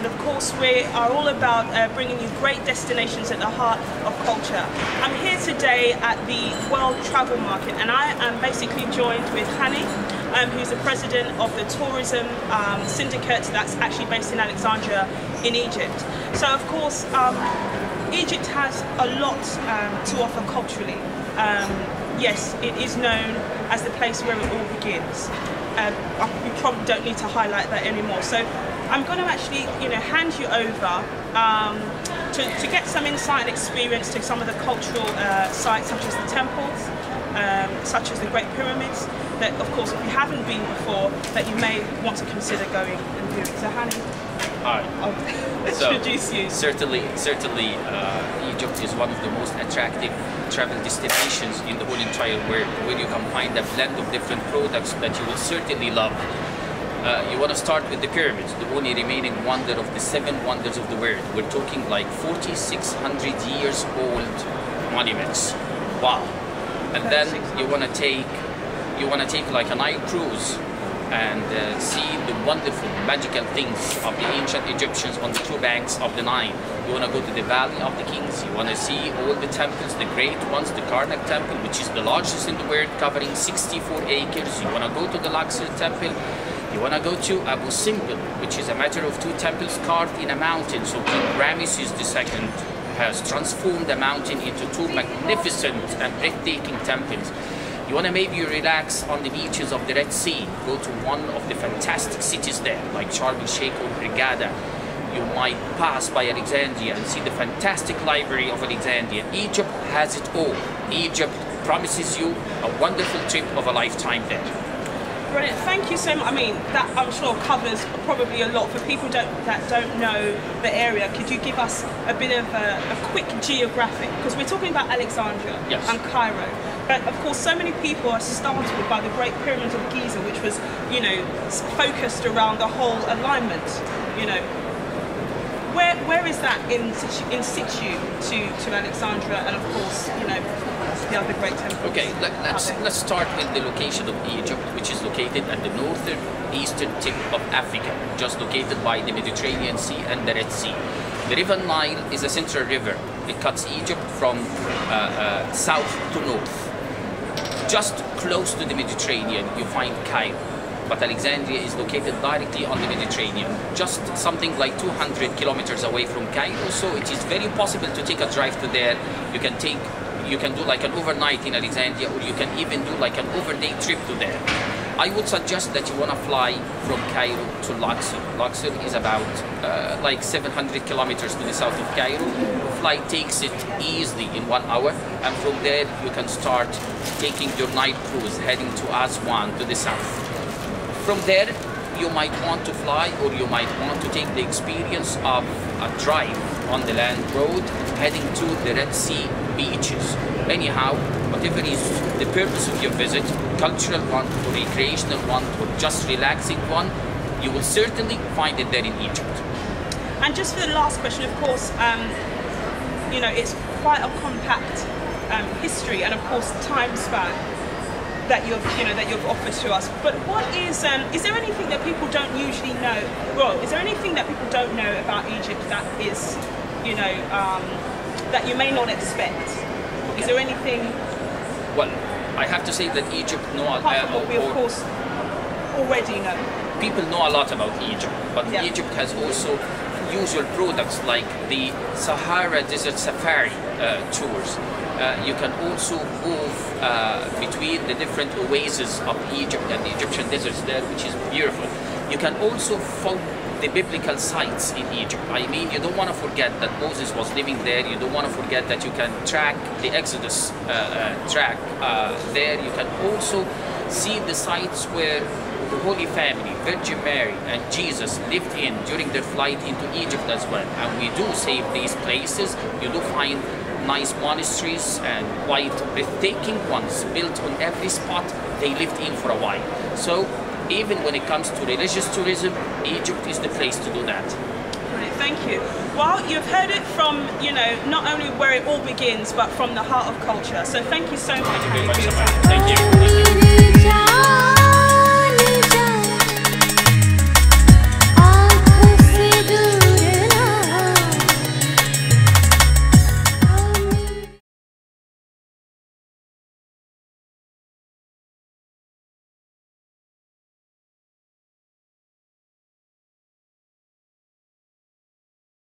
and of course we are all about bringing you great destinations at the heart of culture. I'm here today at the World Travel Market, and I am basically joined with Hani, who's the president of the tourism syndicate that's actually based in Alexandria in Egypt. So of course Egypt has a lot to offer culturally. Yes, it is known as the place where it all begins. We probably don't need to highlight that anymore. So I'm going to actually, hand you over to get some insight and experience to some of the cultural sites, such as the temples, such as the Great Pyramids, that of course if you haven't been before, that you may want to consider going and viewing. So Hani, hi. I'll introduce you. Certainly, Egypt is one of the most attractive travel destinations in the whole entire world, where you can find a blend of different products that you will certainly love. You want to start with the pyramids, the only remaining wonder of the 7 wonders of the world. We're talking like 4,600 years old monuments. Wow! And then you want to take like a Nile cruise and see the wonderful magical things of the ancient Egyptians on the 2 banks of the Nile. You want to go to the Valley of the Kings. You want to see all the temples, the great ones, the Karnak temple, which is the largest in the world, covering 64 acres. You want to go to the Luxor temple. You want to go to Abu Simbel, which is a matter of 2 temples carved in a mountain. So King Ramesses II has transformed the mountain into 2 magnificent and breathtaking temples. You want to maybe relax on the beaches of the Red Sea, go to one of the fantastic cities there, like Sharm el-Sheikh or Hurghada. You might pass by Alexandria and see the fantastic library of Alexandria. Egypt has it all. Egypt promises you a wonderful trip of a lifetime there. Brilliant, thank you so much. I mean, that I'm sure covers probably a lot for people that don't know the area. Could you give us a bit of a quick geographic? Because we're talking about Alexandria and Cairo. But of course, so many people are startled by the Great Pyramid of Giza, which was, focused around the whole alignment. Where is that in situ to Alexandria, and of course, the other great temples? Okay, let's start with the location of Egypt, which is located at the northern eastern tip of Africa, just located by the Mediterranean Sea and the Red Sea. The River Nile is a central river. It cuts Egypt from south to north. Just close to the Mediterranean, you find Cairo. But Alexandria is located directly on the Mediterranean, just something like 200 kilometers away from Cairo. So it is very possible to take a drive to there. You can do like an overnight in Alexandria, or you can even do like an overnight trip to there. I would suggest that you want to fly from Cairo to Luxor. Luxor is about like 700 kilometers to the south of Cairo. The flight takes it easily in 1 hour, and from there you can start taking your night cruise heading to Aswan to the south. From there you might want to fly, or you might want to take the experience of a drive on the land road heading to the Red Sea beaches. Anyhow, whatever is the purpose of your visit, cultural one or recreational one or just relaxing one, you will certainly find it there in Egypt. And just for the last question, of course, it's quite a compact history and of course time span that you've offered to us. But what is there anything that people don't usually know? Well, is there anything that people don't know about Egypt that is, that you may not expect? Is there anything? Well, I have to say that Egypt what we of course already know. People know a lot about Egypt, but Egypt has also usual products like the Sahara Desert Safari tours. You can also move between the different oases of Egypt and the Egyptian deserts there, which is beautiful. You can also follow the biblical sites in Egypt. I mean, you don't want to forget that Moses was living there. You don't want to forget that you can track the Exodus track there. You can also see the sites where the Holy Family, Virgin Mary and Jesus lived in during their flight into Egypt as well. And we do save these places. You do find nice monasteries and quite breathtaking ones built on every spot they lived in for a while. So even when it comes to religious tourism, Egypt is the place to do that. Right, thank you. Well, you've heard it from, not only where it all begins, but from the heart of culture. So thank you so much. Thank you very much. Thank you.